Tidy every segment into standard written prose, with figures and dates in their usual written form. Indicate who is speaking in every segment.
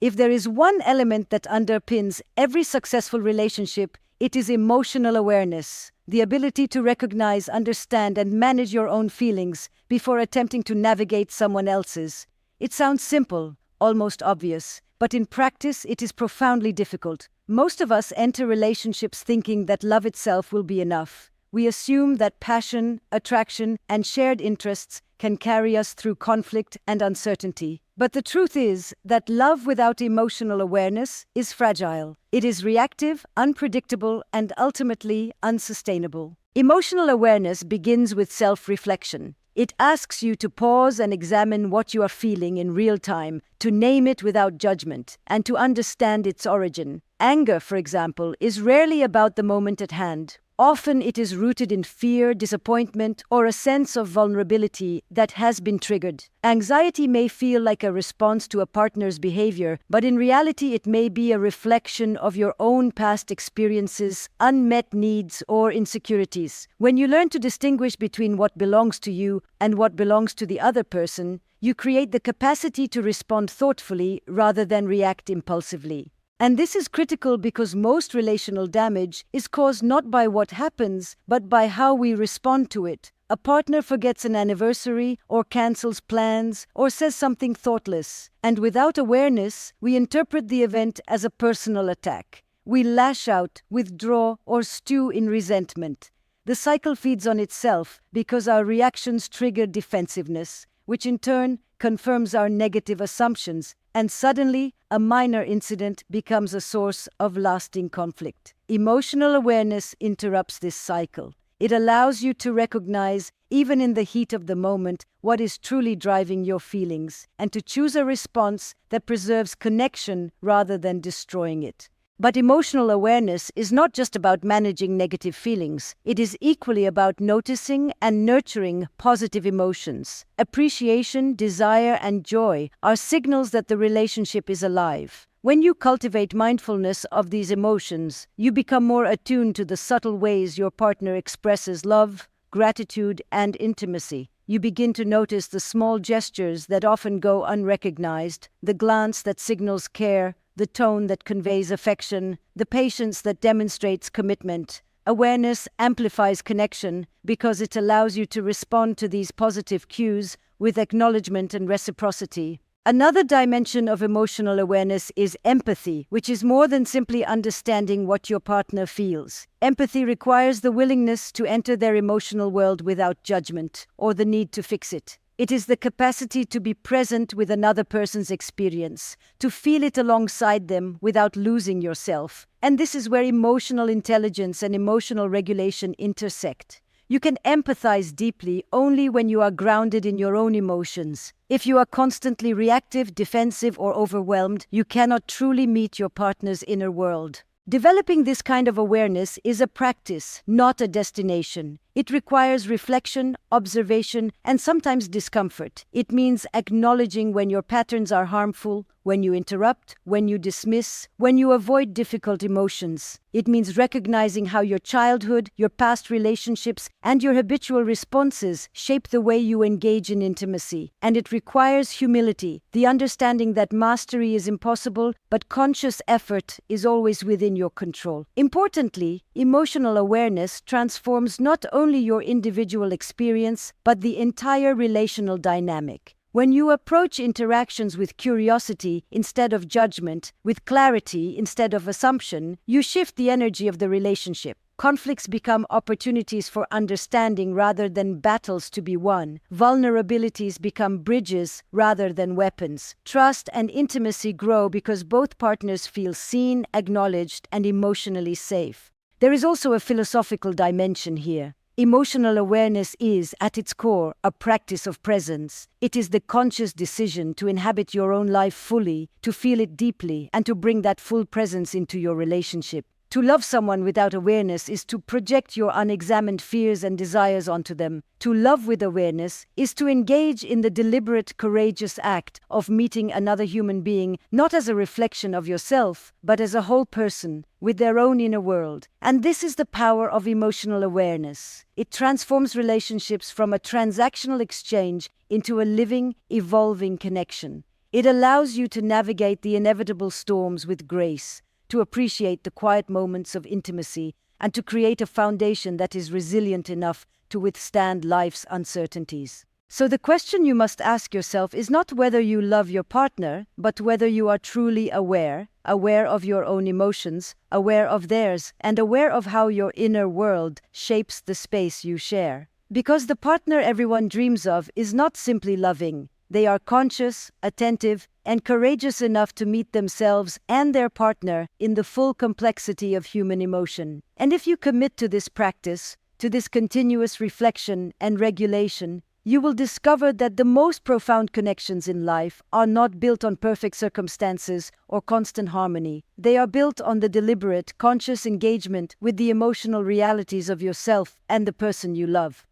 Speaker 1: If there is one element that underpins every successful relationship, it is emotional awareness, the ability to recognize, understand, and manage your own feelings before attempting to navigate someone else's. It sounds simple, almost obvious, but in practice it is profoundly difficult. Most of us enter relationships thinking that love itself will be enough. We assume that passion, attraction, and shared interests can carry us through conflict and uncertainty. But the truth is that love without emotional awareness is fragile. It is reactive, unpredictable, and ultimately unsustainable. Emotional awareness begins with self-reflection. It asks you to pause and examine what you are feeling in real time, to name it without judgment, and to understand its origin. Anger, for example, is rarely about the moment at hand. Often it is rooted in fear, disappointment, or a sense of vulnerability that has been triggered. Anxiety may feel like a response to a partner's behavior, but in reality it may be a reflection of your own past experiences, unmet needs, or insecurities. When you learn to distinguish between what belongs to you and what belongs to the other person, you create the capacity to respond thoughtfully rather than react impulsively. And this is critical because most relational damage is caused not by what happens, but by how we respond to it. A partner forgets an anniversary, or cancels plans, or says something thoughtless. And without awareness, we interpret the event as a personal attack. We lash out, withdraw, or stew in resentment. The cycle feeds on itself because our reactions trigger defensiveness, which in turn confirms our negative assumptions, and suddenly, a minor incident becomes a source of lasting conflict. Emotional awareness interrupts this cycle. It allows you to recognize, even in the heat of the moment, what is truly driving your feelings, and to choose a response that preserves connection rather than destroying it. But emotional awareness is not just about managing negative feelings. It is equally about noticing and nurturing positive emotions. Appreciation, desire, and joy are signals that the relationship is alive. When you cultivate mindfulness of these emotions, you become more attuned to the subtle ways your partner expresses love, gratitude, and intimacy. You begin to notice the small gestures that often go unrecognized, the glance that signals care, the tone that conveys affection, the patience that demonstrates commitment. Awareness amplifies connection because it allows you to respond to these positive cues with acknowledgement and reciprocity. Another dimension of emotional awareness is empathy, which is more than simply understanding what your partner feels. Empathy requires the willingness to enter their emotional world without judgment or the need to fix it. It is the capacity to be present with another person's experience, to feel it alongside them without losing yourself. And this is where emotional intelligence and emotional regulation intersect. You can empathize deeply only when you are grounded in your own emotions. If you are constantly reactive, defensive, or overwhelmed, you cannot truly meet your partner's inner world. Developing this kind of awareness is a practice, not a destination. It requires reflection, observation, and sometimes discomfort. It means acknowledging when your patterns are harmful, when you interrupt, when you dismiss, when you avoid difficult emotions. It means recognizing how your childhood, your past relationships, and your habitual responses shape the way you engage in intimacy. And it requires humility, the understanding that mastery is impossible, but conscious effort is always within your control. Importantly, emotional awareness transforms not only your individual experience, but the entire relational dynamic. When you approach interactions with curiosity instead of judgment, with clarity instead of assumption, you shift the energy of the relationship. Conflicts become opportunities for understanding rather than battles to be won. Vulnerabilities become bridges rather than weapons. Trust and intimacy grow because both partners feel seen, acknowledged, and emotionally safe. There is also a philosophical dimension here. Emotional awareness is, at its core, a practice of presence. It is the conscious decision to inhabit your own life fully, to feel it deeply, and to bring that full presence into your relationship. To love someone without awareness is to project your unexamined fears and desires onto them. To love with awareness is to engage in the deliberate, courageous act of meeting another human being, not as a reflection of yourself, but as a whole person, with their own inner world. And this is the power of emotional awareness. It transforms relationships from a transactional exchange into a living, evolving connection. It allows you to navigate the inevitable storms with grace, to appreciate the quiet moments of intimacy, and to create a foundation that is resilient enough to withstand life's uncertainties. So the question you must ask yourself is not whether you love your partner, but whether you are truly aware of your own emotions, aware of theirs, and aware of how your inner world shapes the space you share. Because the partner everyone dreams of is not simply loving. They are conscious, attentive, and courageous enough to meet themselves and their partner in the full complexity of human emotion. And if you commit to this practice, to this continuous reflection and regulation, you will discover that the most profound connections in life are not built on perfect circumstances or constant harmony. They are built on the deliberate, conscious engagement with the emotional realities of yourself and the person you love.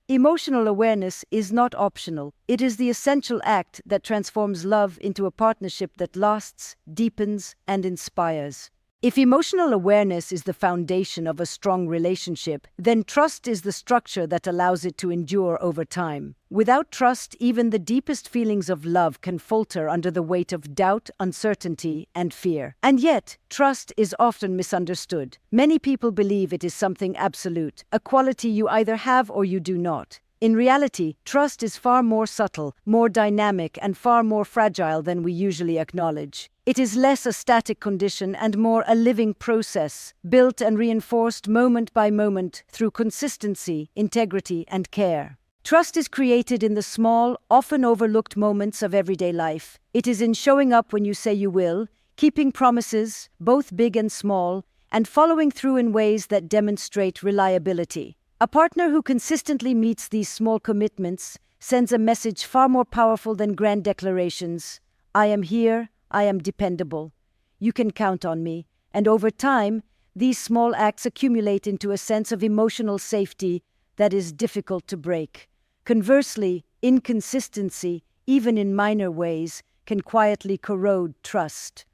Speaker 1: Emotional awareness is not optional. It is the essential act that transforms love into a partnership that lasts, deepens, and inspires. If emotional awareness is the foundation of a strong relationship, then trust is the structure that allows it to endure over time. Without trust, even the deepest feelings of love can falter under the weight of doubt, uncertainty, and fear. And yet, trust is often misunderstood. Many people believe it is something absolute, a quality you either have or you do not. In reality, trust is far more subtle, more dynamic, and far more fragile than we usually acknowledge. It is less a static condition and more a living process, built and reinforced moment by moment through consistency, integrity, and care. Trust is created in the small, often overlooked moments of everyday life. It is in showing up when you say you will, keeping promises, both big and small, and following through in ways that demonstrate reliability. A partner who consistently meets these small commitments sends a message far more powerful than grand declarations. I am here, I am dependable. You can count on me. And over time, these small acts accumulate into a sense of emotional safety that is difficult to break. Conversely, inconsistency, even in minor ways, can quietly corrode trust.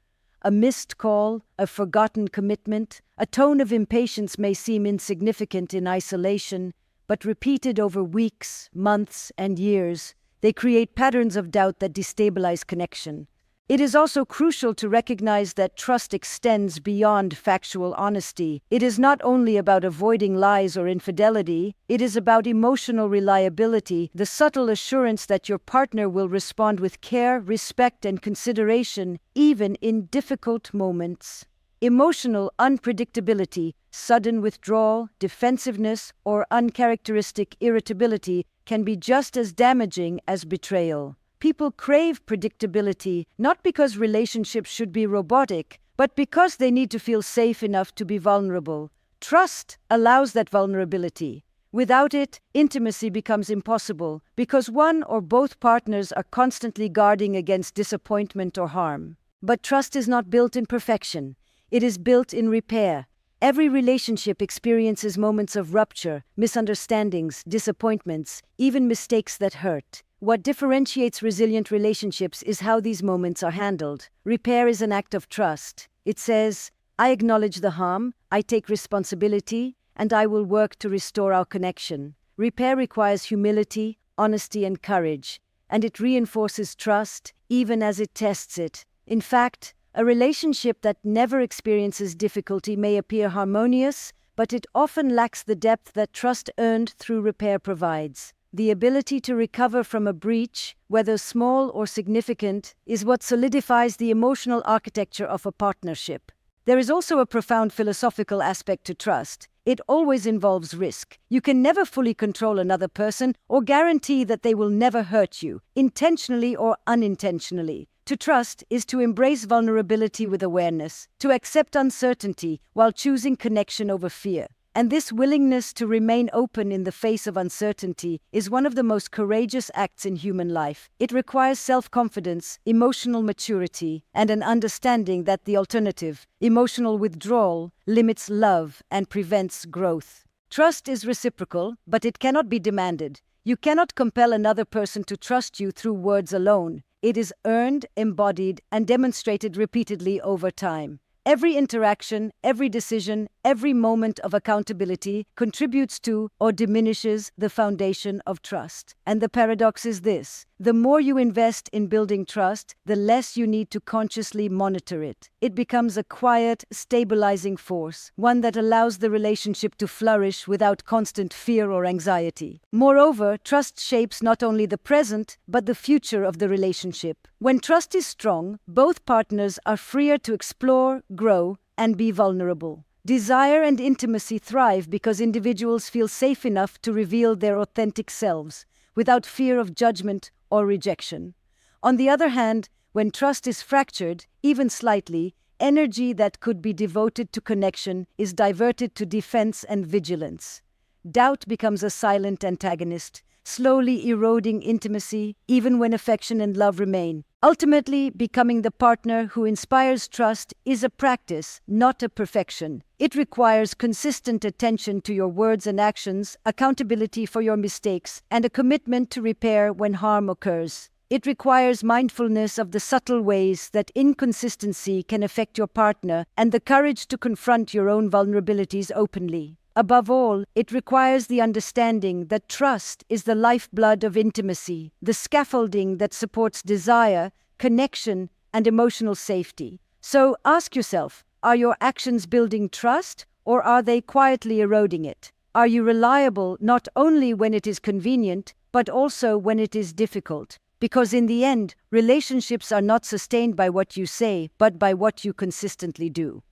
Speaker 1: A missed call, a forgotten commitment, a tone of impatience may seem insignificant in isolation, but repeated over weeks, months, and years, they create patterns of doubt that destabilize connection. It is also crucial to recognize that trust extends beyond factual honesty. It is not only about avoiding lies or infidelity, it is about emotional reliability, the subtle assurance that your partner will respond with care, respect, and consideration, even in difficult moments. Emotional unpredictability, sudden withdrawal, defensiveness, or uncharacteristic irritability can be just as damaging as betrayal. People crave predictability, not because relationships should be robotic, but because they need to feel safe enough to be vulnerable. Trust allows that vulnerability. Without it, intimacy becomes impossible, because one or both partners are constantly guarding against disappointment or harm. But trust is not built in perfection. It is built in repair. Every relationship experiences moments of rupture, misunderstandings, disappointments, even mistakes that hurt. What differentiates resilient relationships is how these moments are handled. Repair is an act of trust. It says, I acknowledge the harm, I take responsibility, and I will work to restore our connection. Repair requires humility, honesty, and courage, and it reinforces trust, even as it tests it. In fact, a relationship that never experiences difficulty may appear harmonious, but it often lacks the depth that trust earned through repair provides. The ability to recover from a breach, whether small or significant, is what solidifies the emotional architecture of a partnership. There is also a profound philosophical aspect to trust. It always involves risk. You can never fully control another person or guarantee that they will never hurt you, intentionally or unintentionally. To trust is to embrace vulnerability with awareness, to accept uncertainty while choosing connection over fear. And this willingness to remain open in the face of uncertainty is one of the most courageous acts in human life. It requires self-confidence, emotional maturity, and an understanding that the alternative, emotional withdrawal, limits love and prevents growth. Trust is reciprocal, but it cannot be demanded. You cannot compel another person to trust you through words alone. It is earned, embodied, and demonstrated repeatedly over time. Every interaction, every decision, every moment of accountability contributes to or diminishes the foundation of trust. And the paradox is this: the more you invest in building trust, the less you need to consciously monitor it. It becomes a quiet, stabilizing force, one that allows the relationship to flourish without constant fear or anxiety. Moreover, trust shapes not only the present, but the future of the relationship. When trust is strong, both partners are freer to explore, grow, and be vulnerable. Desire and intimacy thrive because individuals feel safe enough to reveal their authentic selves, without fear of judgment or rejection. On the other hand, when trust is fractured, even slightly, energy that could be devoted to connection is diverted to defense and vigilance. Doubt becomes a silent antagonist, slowly eroding intimacy even when affection and love remain. Ultimately, becoming the partner who inspires trust is a practice, not a perfection. It requires consistent attention to your words and actions, accountability for your mistakes, and a commitment to repair when harm occurs. It requires mindfulness of the subtle ways that inconsistency can affect your partner and the courage to confront your own vulnerabilities openly. Above all, it requires the understanding that trust is the lifeblood of intimacy, the scaffolding that supports desire, connection, and emotional safety. So ask yourself, are your actions building trust, or are they quietly eroding it? Are you reliable not only when it is convenient, but also when it is difficult? Because in the end, relationships are not sustained by what you say, but by what you consistently do.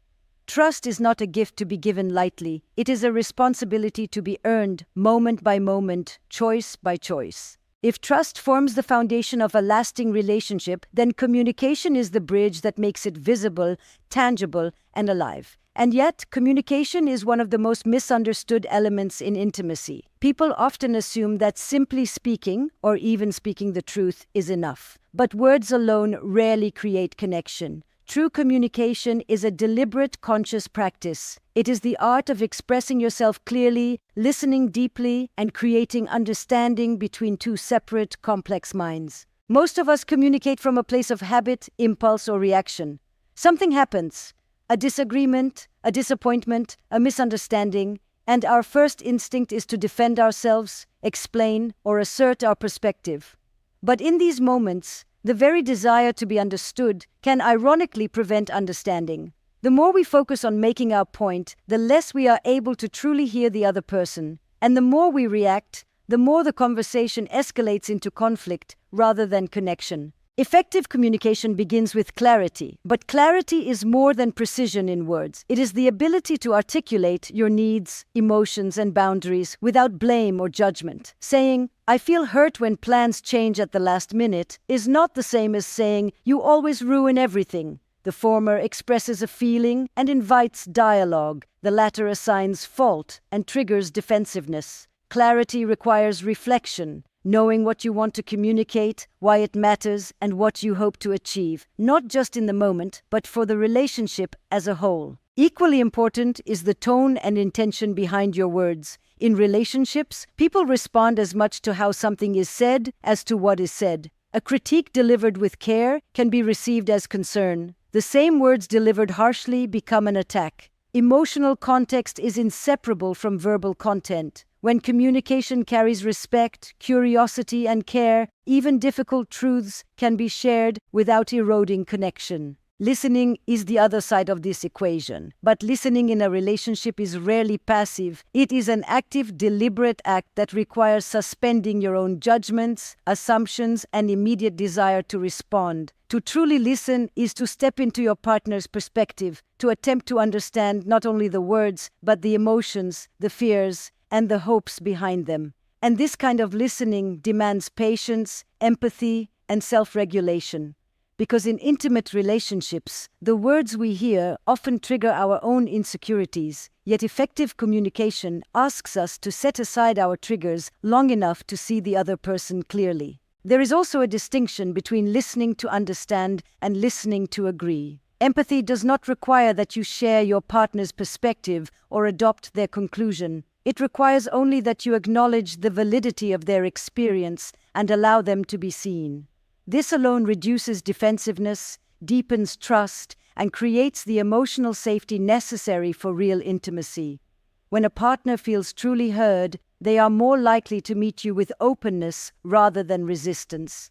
Speaker 1: Trust is not a gift to be given lightly. It is a responsibility to be earned, moment by moment, choice by choice. If trust forms the foundation of a lasting relationship, then communication is the bridge that makes it visible, tangible, and alive. And yet, communication is one of the most misunderstood elements in intimacy. People often assume that simply speaking, or even speaking the truth, is enough. But words alone rarely create connection. True communication is a deliberate, conscious practice. It is the art of expressing yourself clearly, listening deeply, and creating understanding between two separate, complex minds. Most of us communicate from a place of habit, impulse, or reaction. Something happens, a disagreement, a disappointment, a misunderstanding, and our first instinct is to defend ourselves, explain, or assert our perspective. But in these moments, the very desire to be understood can ironically prevent understanding. The more we focus on making our point, the less we are able to truly hear the other person. And the more we react, the more the conversation escalates into conflict rather than connection. Effective communication begins with clarity, but clarity is more than precision in words. It is the ability to articulate your needs, emotions, and boundaries without blame or judgment. Saying, "I feel hurt when plans change at the last minute," is not the same as saying, "You always ruin everything." The former expresses a feeling and invites dialogue. The latter assigns fault and triggers defensiveness. Clarity requires reflection, knowing what you want to communicate, why it matters, and what you hope to achieve, not just in the moment, but for the relationship as a whole. Equally important is the tone and intention behind your words. In relationships, people respond as much to how something is said as to what is said. A critique delivered with care can be received as concern. The same words delivered harshly become an attack. Emotional context is inseparable from verbal content. When communication carries respect, curiosity, and care, even difficult truths can be shared without eroding connection. Listening is the other side of this equation. But listening in a relationship is rarely passive. It is an active, deliberate act that requires suspending your own judgments, assumptions, and immediate desire to respond. To truly listen is to step into your partner's perspective, to attempt to understand not only the words, but the emotions, the fears, and the hopes behind them. And this kind of listening demands patience, empathy, and self-regulation. Because in intimate relationships, the words we hear often trigger our own insecurities, yet effective communication asks us to set aside our triggers long enough to see the other person clearly. There is also a distinction between listening to understand and listening to agree. Empathy does not require that you share your partner's perspective or adopt their conclusion. It requires only that you acknowledge the validity of their experience and allow them to be seen. This alone reduces defensiveness, deepens trust, and creates the emotional safety necessary for real intimacy. When a partner feels truly heard, they are more likely to meet you with openness rather than resistance.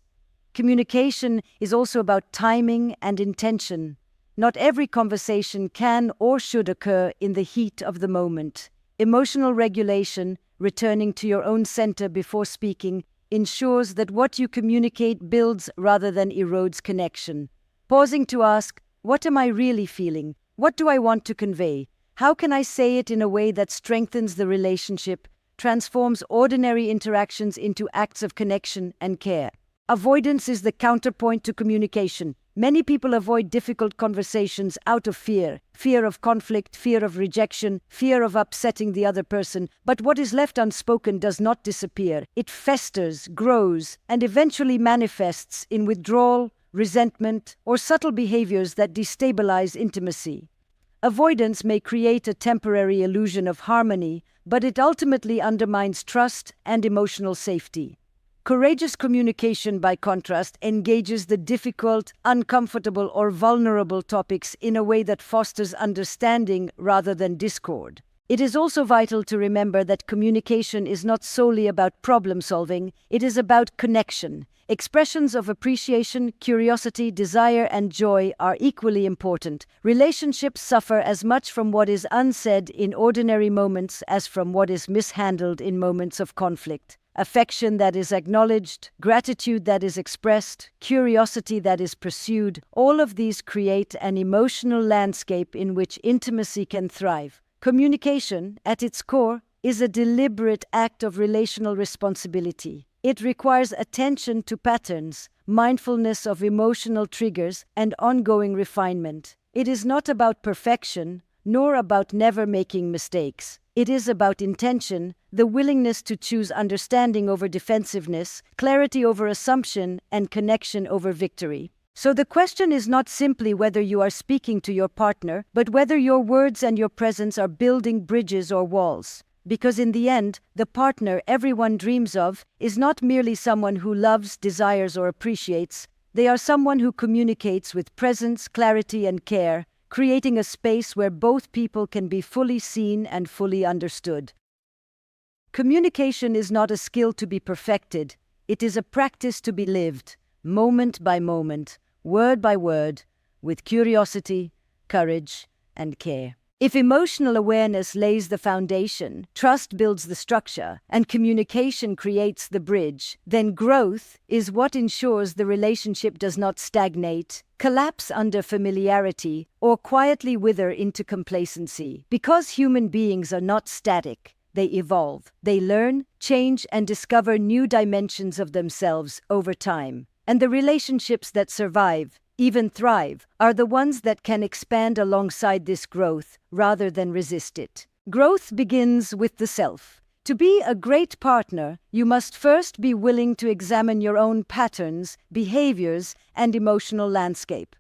Speaker 1: Communication is also about timing and intention. Not every conversation can or should occur in the heat of the moment. Emotional regulation, returning to your own center before speaking, ensures that what you communicate builds rather than erodes connection. Pausing to ask, what am I really feeling? What do I want to convey? How can I say it in a way that strengthens the relationship, transforms ordinary interactions into acts of connection and care? Avoidance is the counterpoint to communication. Many people avoid difficult conversations out of fear of conflict, fear of rejection, fear of upsetting the other person. But what is left unspoken does not disappear. It festers, grows, and eventually manifests in withdrawal, resentment, or subtle behaviors that destabilize intimacy. Avoidance may create a temporary illusion of harmony, but it ultimately undermines trust and emotional safety. Courageous communication, by contrast, engages the difficult, uncomfortable, or vulnerable topics in a way that fosters understanding rather than discord. It is also vital to remember that communication is not solely about problem solving, it is about connection. Expressions of appreciation, curiosity, desire, and joy are equally important. Relationships suffer as much from what is unsaid in ordinary moments as from what is mishandled in moments of conflict. Affection that is acknowledged, gratitude that is expressed, curiosity that is pursued, all of these create an emotional landscape in which intimacy can thrive. Communication, at its core, is a deliberate act of relational responsibility. It requires attention to patterns, mindfulness of emotional triggers, and ongoing refinement. It is not about perfection, nor about never making mistakes. It is about intention, the willingness to choose understanding over defensiveness, clarity over assumption, and connection over victory. So the question is not simply whether you are speaking to your partner, but whether your words and your presence are building bridges or walls. Because in the end, the partner everyone dreams of is not merely someone who loves, desires, or appreciates. They are someone who communicates with presence, clarity, and care, creating a space where both people can be fully seen and fully understood. Communication is not a skill to be perfected. It is a practice to be lived, moment by moment, word by word, with curiosity, courage, and care. If emotional awareness lays the foundation, trust builds the structure, and communication creates the bridge, then growth is what ensures the relationship does not stagnate, collapse under familiarity, or quietly wither into complacency. Because human beings are not static, they evolve. They learn, change, and discover new dimensions of themselves over time. And the relationships that survive, even thrive, are the ones that can expand alongside this growth rather than resist it. Growth begins with the self. To be a great partner, you must first be willing to examine your own patterns, behaviors, and emotional landscape.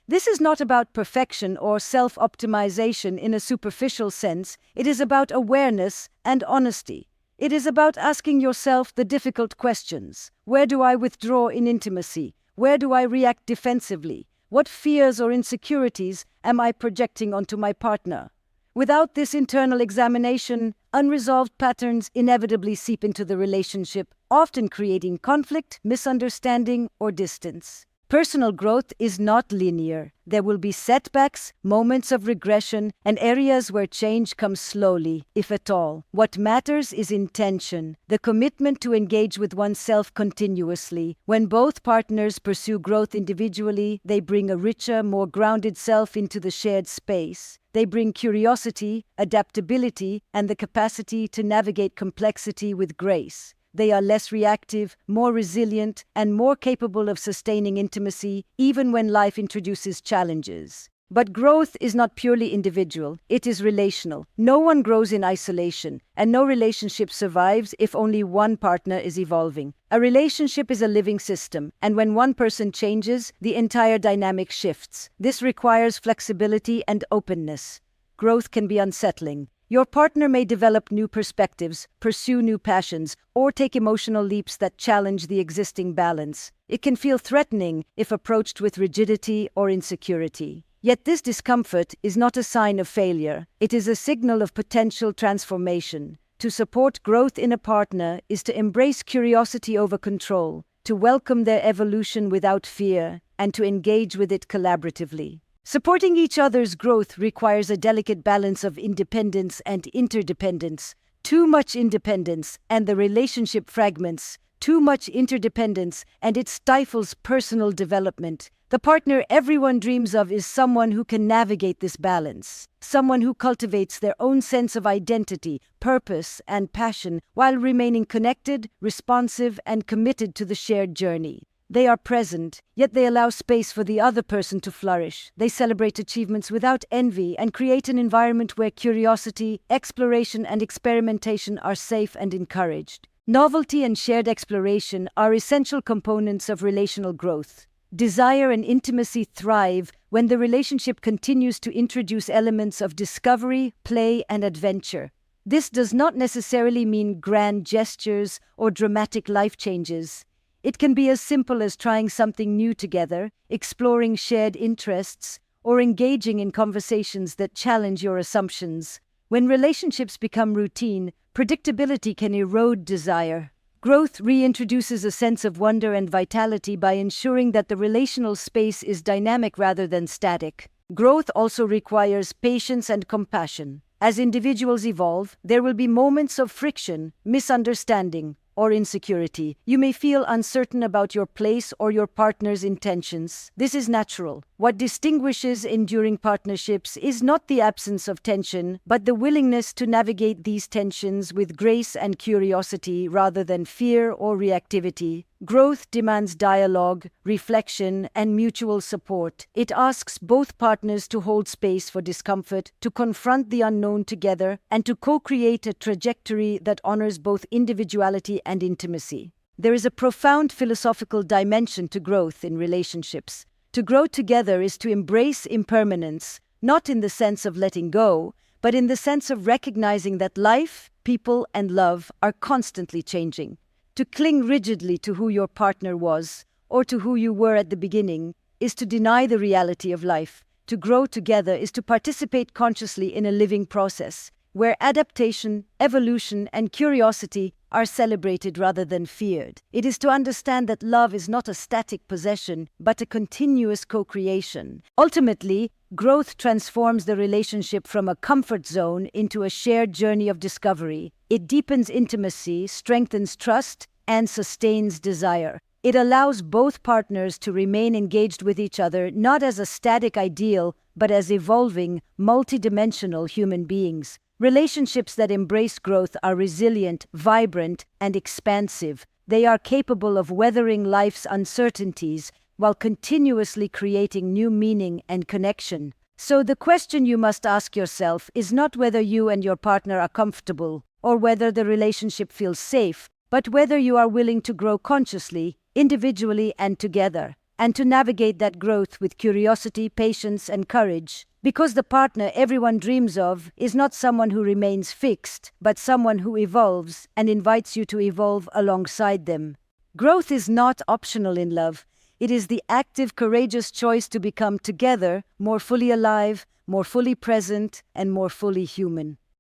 Speaker 1: This is not about perfection or self-optimization in a superficial sense. It is about awareness and honesty. It is about asking yourself the difficult questions. Where do I withdraw in intimacy? Where do I react defensively? What fears or insecurities am I projecting onto my partner? Without this internal examination, unresolved patterns inevitably seep into the relationship, often creating conflict, misunderstanding, or distance. Personal growth is not linear. There will be setbacks, moments of regression, and areas where change comes slowly, if at all. What matters is intention, the commitment to engage with oneself continuously. When both partners pursue growth individually, they bring a richer, more grounded self into the shared space. They bring curiosity, adaptability, and the capacity to navigate complexity with grace. They are less reactive, more resilient, and more capable of sustaining intimacy even when life introduces challenges. But growth is not purely individual, it is relational. No one grows in isolation, and no relationship survives if only one partner is evolving. A relationship is a living system, and when one person changes, the entire dynamic shifts. This requires flexibility and openness. Growth can be unsettling. Your partner may develop new perspectives, pursue new passions, or take emotional leaps that challenge the existing balance. It can feel threatening if approached with rigidity or insecurity. Yet this discomfort is not a sign of failure. It is a signal of potential transformation. To support growth in a partner is to embrace curiosity over control, to welcome their evolution without fear, and to engage with it collaboratively. Supporting each other's growth requires a delicate balance of independence and interdependence. Too much independence, and the relationship fragments. Too much interdependence, and it stifles personal development. The partner everyone dreams of is someone who can navigate this balance. Someone who cultivates their own sense of identity, purpose, and passion while remaining connected, responsive, and committed to the shared journey. They are present, yet they allow space for the other person to flourish. They celebrate achievements without envy and create an environment where curiosity, exploration, and experimentation are safe and encouraged. Novelty and shared exploration are essential components of relational growth. Desire and intimacy thrive when the relationship continues to introduce elements of discovery, play, and adventure. This does not necessarily mean grand gestures or dramatic life changes. It can be as simple as trying something new together, exploring shared interests, or engaging in conversations that challenge your assumptions. When relationships become routine, predictability can erode desire. Growth reintroduces a sense of wonder and vitality by ensuring that the relational space is dynamic rather than static. Growth also requires patience and compassion. As individuals evolve, there will be moments of friction, misunderstanding, or insecurity. You may feel uncertain about your place or your partner's intentions. This is natural. What distinguishes enduring partnerships is not the absence of tension, but the willingness to navigate these tensions with grace and curiosity rather than fear or reactivity. Growth demands dialogue, reflection, and mutual support. It asks both partners to hold space for discomfort, to confront the unknown together, and to co-create a trajectory that honors both individuality and intimacy. There is a profound philosophical dimension to growth in relationships. To grow together is to embrace impermanence, not in the sense of letting go, but in the sense of recognizing that life, people, and love are constantly changing. To cling rigidly to who your partner was, or to who you were at the beginning, is to deny the reality of life. To grow together is to participate consciously in a living process, where adaptation, evolution, and curiosity are celebrated rather than feared. It is to understand that love is not a static possession, but a continuous co-creation. Ultimately, growth transforms the relationship from a comfort zone into a shared journey of discovery. It deepens intimacy, strengthens trust, and sustains desire. It allows both partners to remain engaged with each other not as a static ideal, but as evolving, multidimensional human beings. Relationships that embrace growth are resilient, vibrant, and expansive. They are capable of weathering life's uncertainties while continuously creating new meaning and connection. So the question you must ask yourself is not whether you and your partner are comfortable or whether the relationship feels safe, but whether you are willing to grow consciously, individually, and together, and to navigate that growth with curiosity, patience, and courage. Because the partner everyone dreams of is not someone who remains fixed, but someone who evolves and invites you to evolve alongside them. Growth is not optional in love. It is the active, courageous choice to become together more fully alive, more fully present, and more fully human.